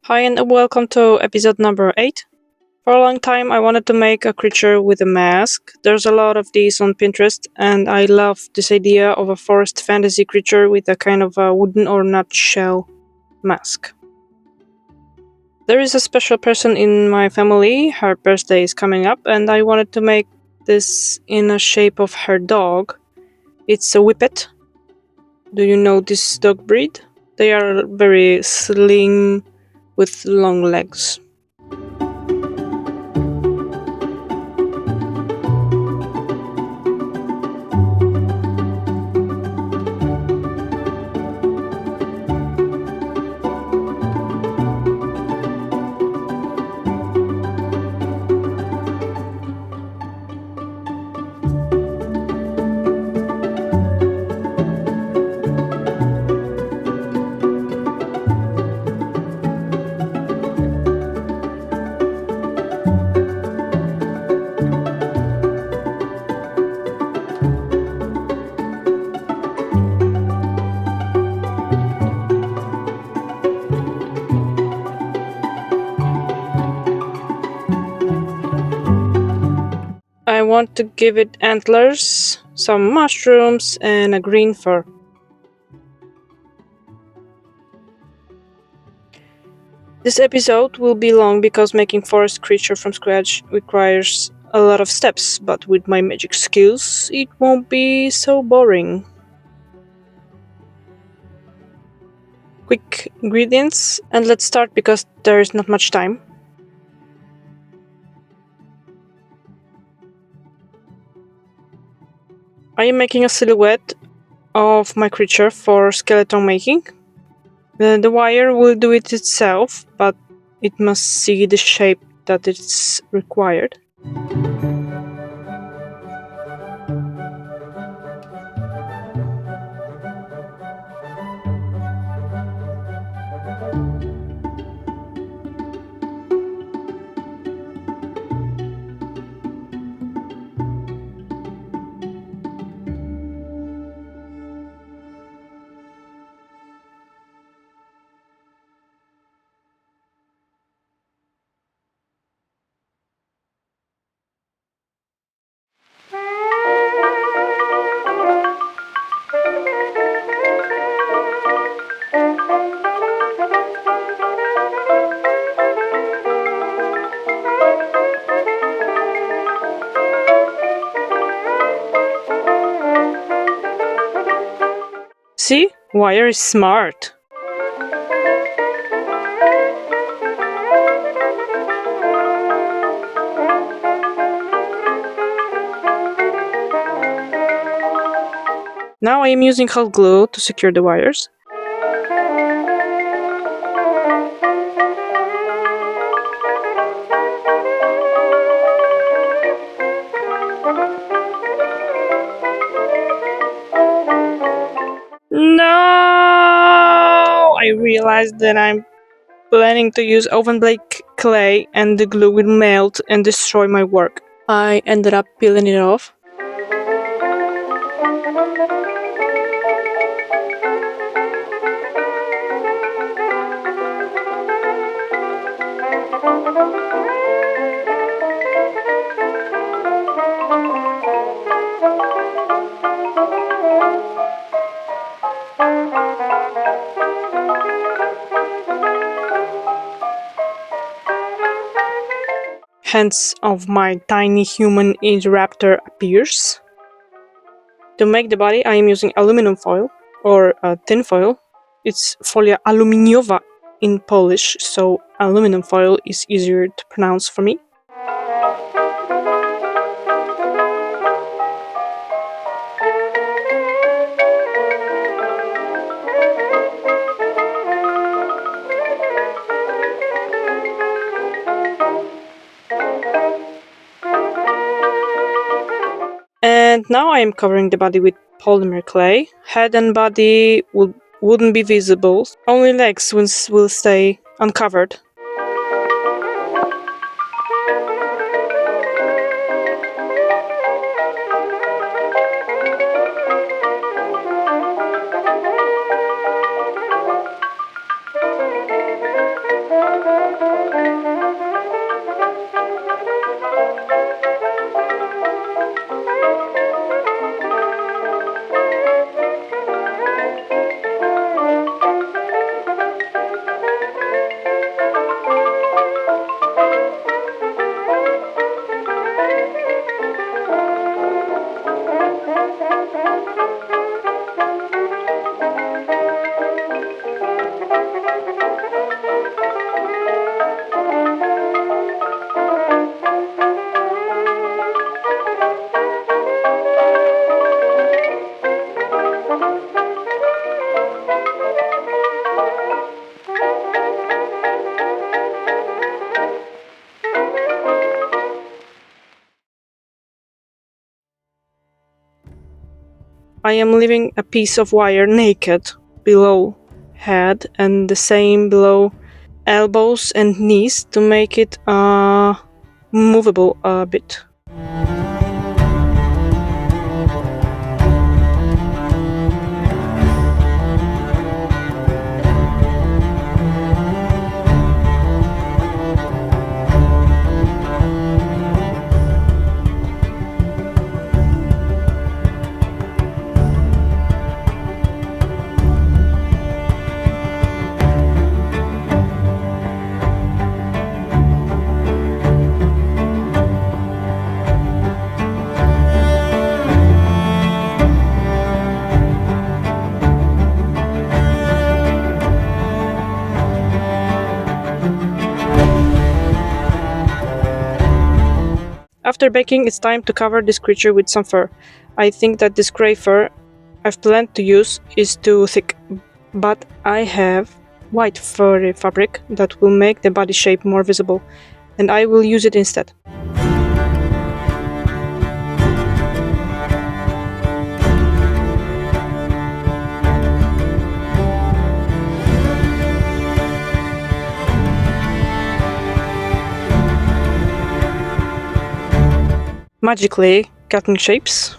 Hi and welcome to episode number 8. For a long time I wanted to make a creature with a mask. There's a lot of these on Pinterest and I love this idea of a forest fantasy creature with a kind of a wooden or nutshell mask. There is a special person in my family, her birthday is coming up, and I wanted to make this in a shape of her dog. It's a whippet. Do you know this dog breed? They are very slim with long legs. I want to give it antlers, some mushrooms, and a green fur. This episode will be long because making forest creature from scratch requires a lot of steps, but with my magic skills, it won't be so boring. Quick ingredients, and let's start because there is not much time. I am making a silhouette of my creature for skeleton making. The wire will do it itself, but it must see the shape that it's required. See? Wire is smart. Now I am using hot glue to secure the wires. No! I realized that I'm planning to use oven bake clay and the glue will melt and destroy my work. I ended up peeling it off. Hands of my tiny human raptor appears. To make the body, I am using aluminum foil or tin foil. It's folia aluminiowa in Polish, so aluminum foil is easier to pronounce for me. And now I am covering the body with polymer clay. Head and body wouldn't be visible, only legs will stay uncovered. I am leaving a piece of wire naked below head and the same below elbows and knees to make it movable a bit. After baking, it's time to cover this creature with some fur. I think that this grey fur I've planned to use is too thick, but I have white furry fabric that will make the body shape more visible, and I will use it instead. Magically cutting shapes.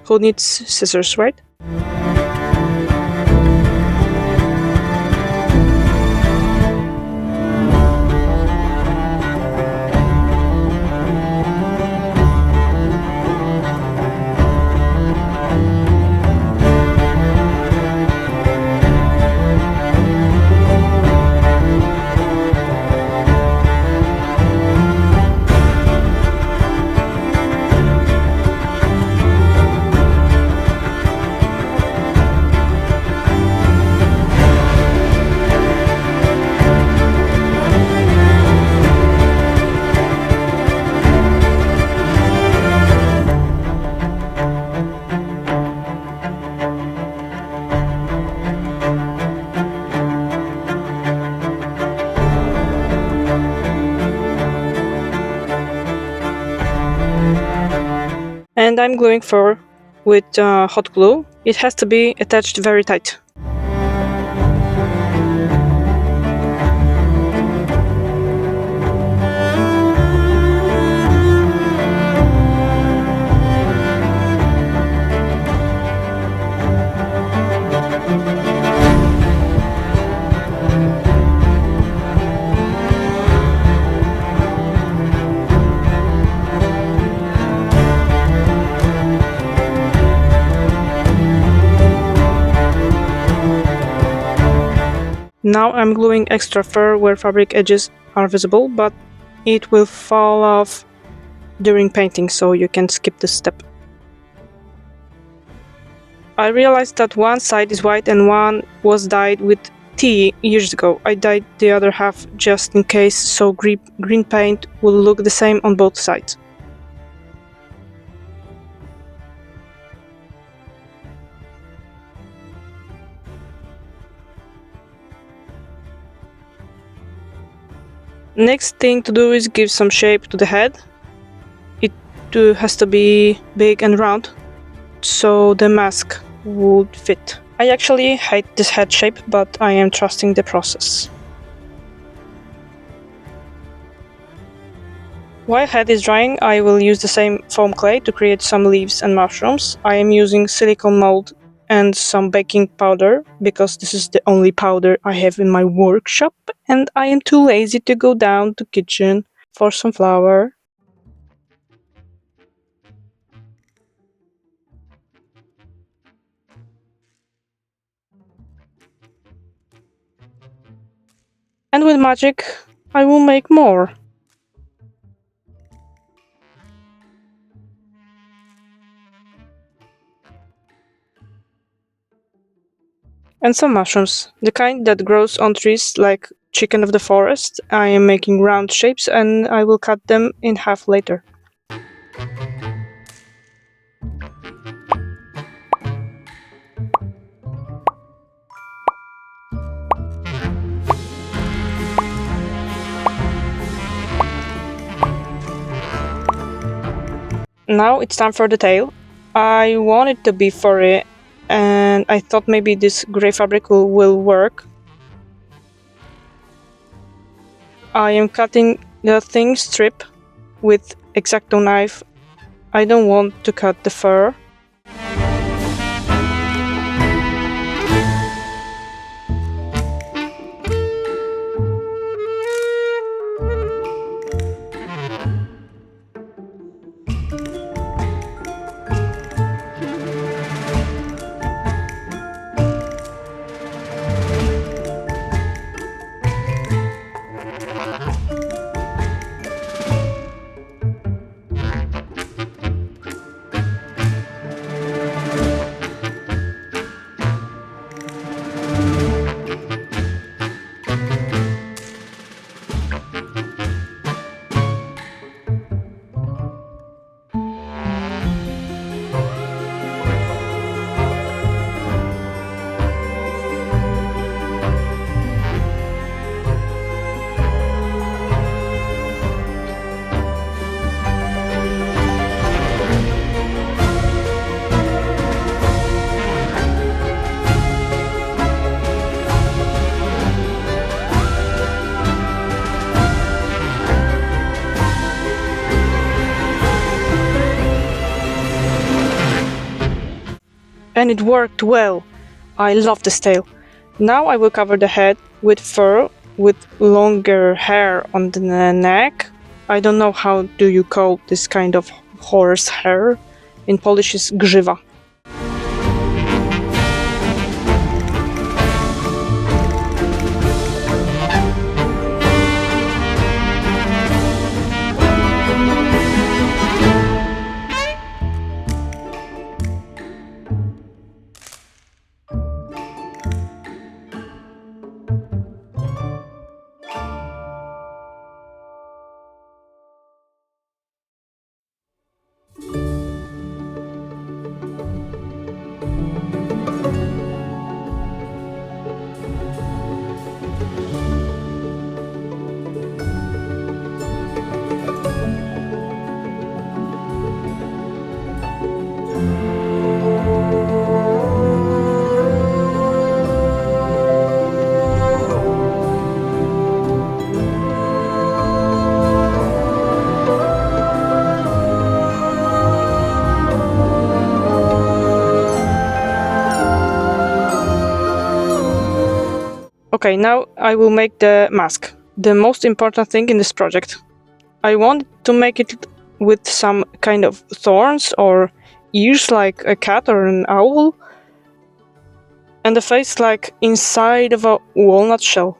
Who needs scissors, right? And I'm gluing fur with hot glue. It has to be attached very tight. Now I'm gluing extra fur where fabric edges are visible, but it will fall off during painting, so you can skip this step. I realized that one side is white and one was dyed with tea years ago. I dyed the other half just in case, so green paint will look the same on both sides. Next thing to do is give some shape to the head. It has to be big and round, so the mask would fit. I actually hate this head shape, but I am trusting the process. While head is drying, I will use the same foam clay to create some leaves and mushrooms. I am using silicone mold and some baking powder because this is the only powder I have in my workshop and I am too lazy to go down to kitchen for some flour. And with magic, I will make more. And some mushrooms, the kind that grows on trees like chicken of the forest. I am making round shapes and I will cut them in half later. Now it's time for the tail. I want it to be furry, and I thought maybe this grey fabric will work. I am cutting the thin strip with X-Acto knife. I don't want to cut the fur. And it worked well. I love this tail. Now I will cover the head with fur with longer hair on the neck. I don't know how do you call this kind of horse hair. In Polish is grzywa. Okay, now I will make the mask. The most important thing in this project. I want to make it with some kind of thorns or ears like a cat or an owl, and the face like inside of a walnut shell.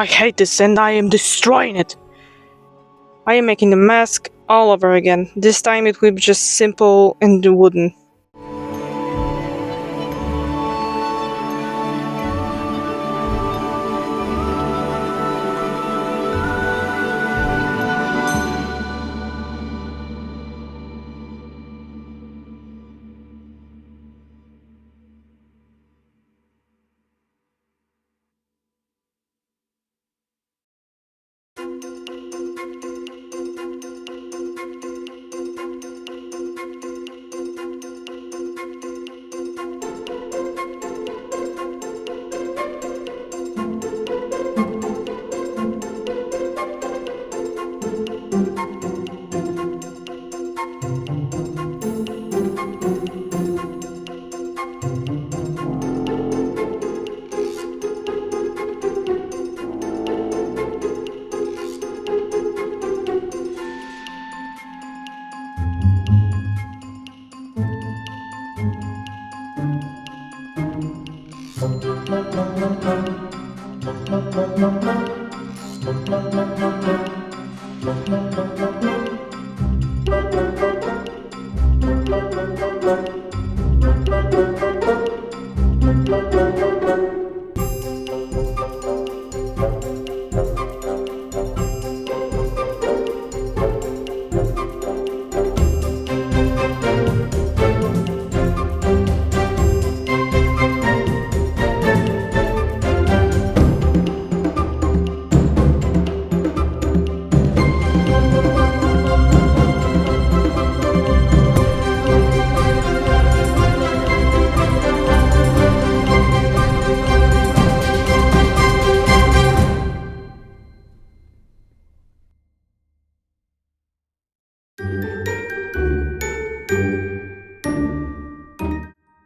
I hate this and I am destroying it. I am making the mask all over again. This time it will be just simple and wooden.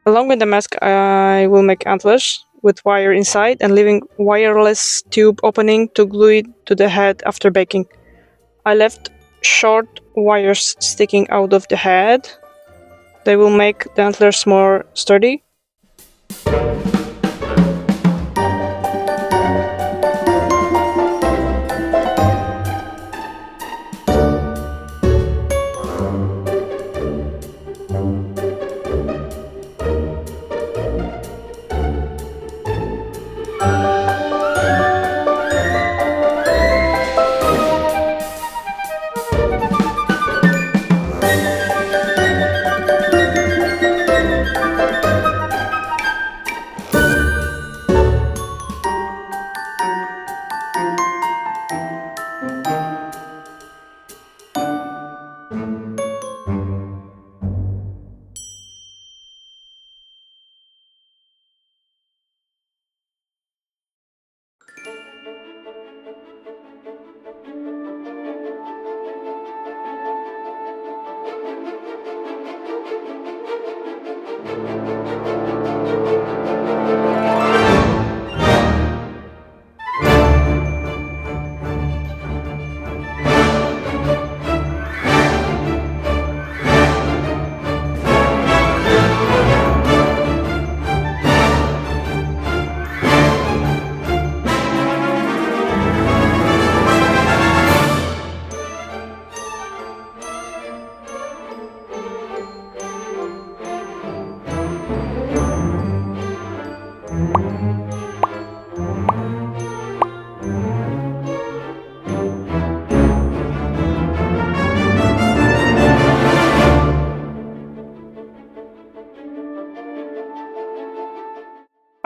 Along with the mask, I will make antlers with wire inside and leaving wireless tube opening to glue it to the head after baking. I left short wires sticking out of the head. They will make the antlers more sturdy.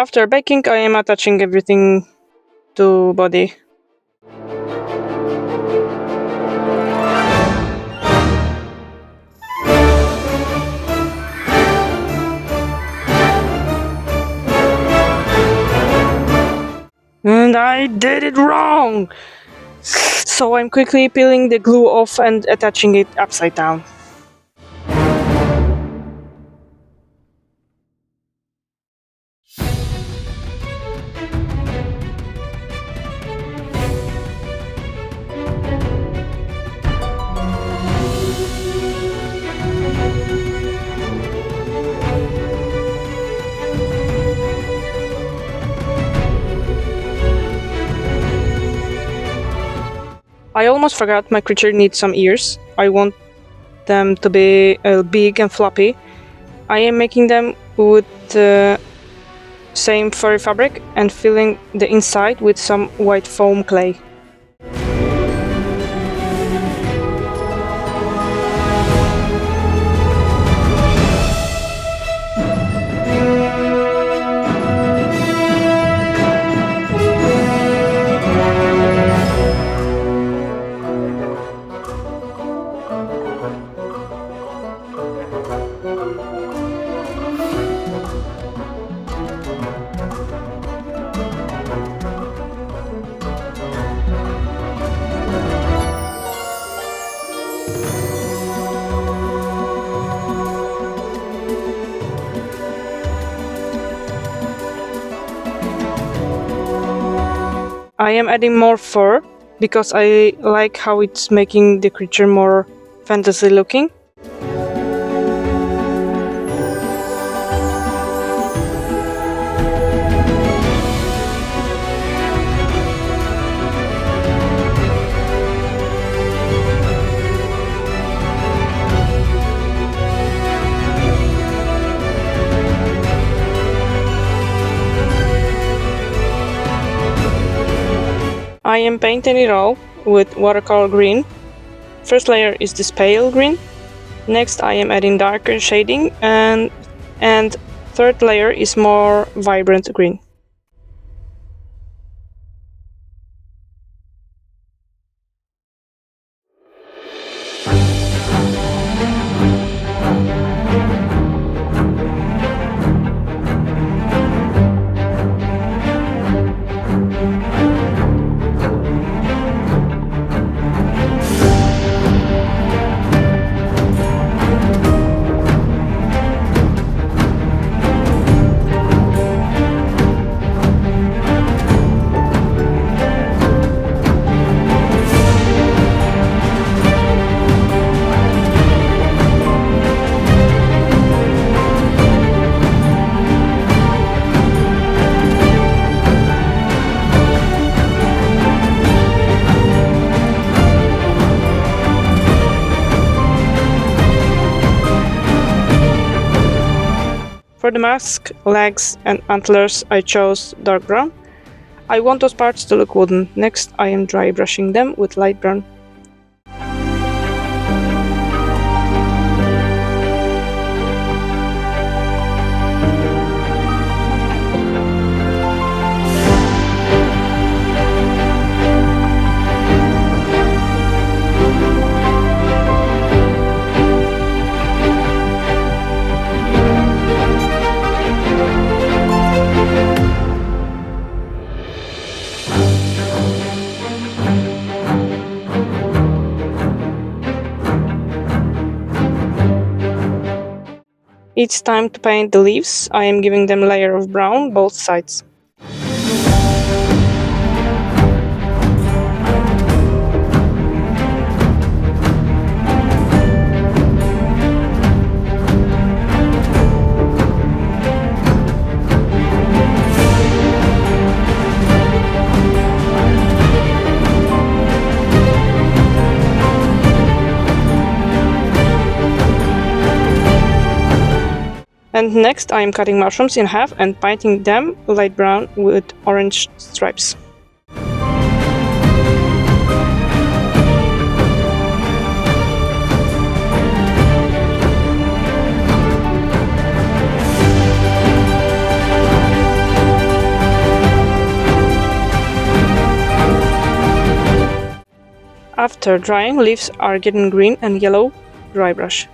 After baking, I am attaching everything to body. And I did it wrong! So I'm quickly peeling the glue off and attaching it upside down. I almost forgot my creature needs some ears. I want them to be big and floppy. I am making them with the same furry fabric and filling the inside with some white foam clay. I am adding more fur because I like how it's making the creature more fantasy looking. I am painting it all with watercolor green. First layer is this pale green. Next I am adding darker shading and third layer is more vibrant green. For the mask, legs and antlers I chose dark brown. I want those parts to look wooden. Next I am dry brushing them with light brown. It's time to paint the leaves. I am giving them a layer of brown both sides. And next I am cutting mushrooms in half and painting them light brown with orange stripes. After drying, leaves are getting green and yellow. Dry brush.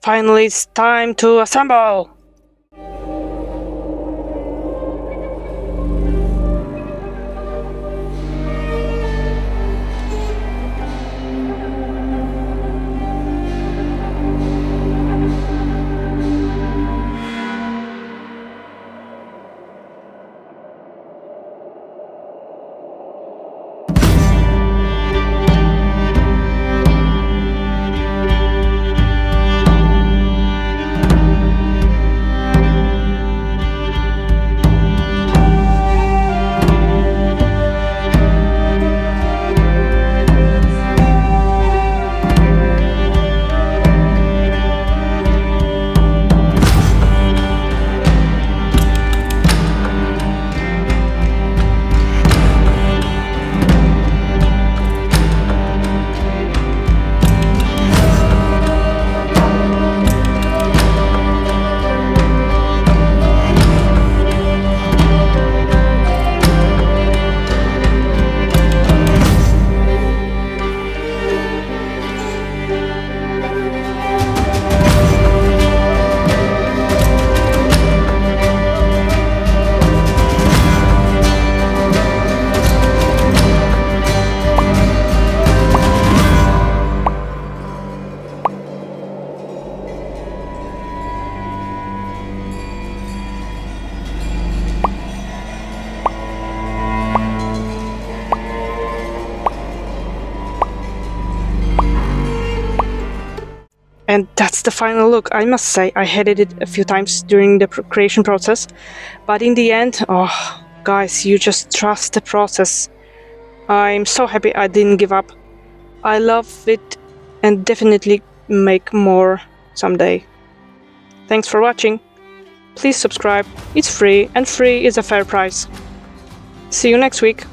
Finally, it's time to assemble! And that's the final look. I must say, I hated it a few times during the creation process, but in the end, oh, guys, you just trust the process. I'm so happy I didn't give up. I love it and definitely make more someday. Thanks for watching. Please subscribe. It's free, and free is a fair price. See you next week.